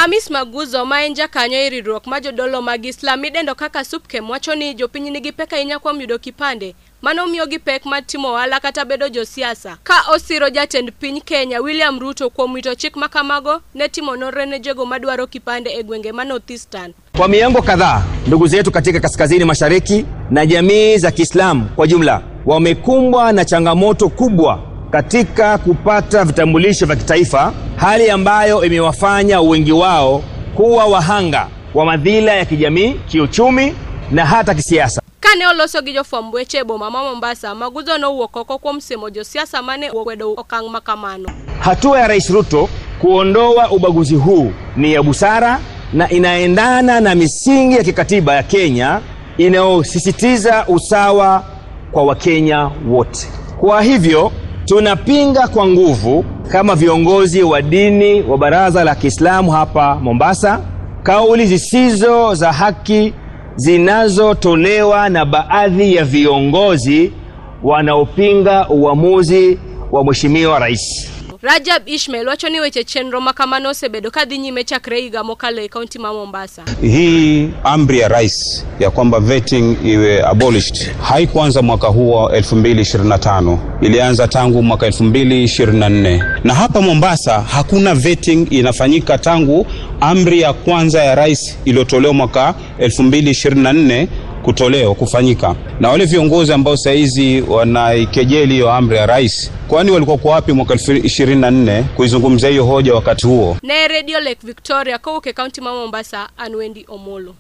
Amis Maguzo maenja kanyo iriruok majodolo mag Islam midendo kaka SUPKEM wacho ni jopiny nigi pek ahinya kuom yudo kipande mano miyo gi pek mar timo ohala kata bedo josiasa ka osiro jatend piny Kenya William Ruto kuom wito chik makamago ne timo nonro ne jogo madwaro kipande e gwenge ma North Eastern. Kwa miongo kadhaa ndugu zetu katika kaskazini mashariki na jamii za Kiislamu kwa jumla wamekumbwa na changamoto kubwa katika kupata vitambulisho vya kitaifa, hali ambayo imewafanya wengi wao kuwa wahanga wa madhila ya kijamii, kiuchumi na hata kisiasa. Kane oloso gi jofwamb weche boma ma Mombasa, Maguzo nowuok oko kuom semo josiasa mane okwedo okang' makamano. Hatua ya Rais Ruto kuondoa ubaguzi huu ni ya busara na inaendana na misingi ya kikatiba ya Kenya inayosisitiza usawa kwa Wakenya wote. Kwa hivyo tunapinga kwa nguvu kama viongozi wa dini wa Baraza la Kiislamu hapa Mombasa kauli zisizo za haki zinazotolewa na baadhi ya viongozi wanaopinga uamuzi wa Mheshimiwa Rais. Rajab Ishmael wacho ni weche chenro makamano osebedo kadhi nyime chakre higa mokalo e kaunti ma Mombasa. Hii amri ya rais ya kwamba vetting iwe abolished haikuanza mwaka huo 2025, ilianza tangu mwaka 2024. Na hapa Mombasa hakuna vetting inafanyika tangu amri ya kwanza ya rais iliyotolewa mwaka 2024 kufanyika. Na wale viongozi ambao saizi wanaikejeli hiyo amri ya rais, kwani walikuwa kwa wapi mwaka 2024 kuizungumzia hiyo hoja wakati huo? Ne Radio Lake Victoria kwa County ma Mombasa, Anwendi Omolo.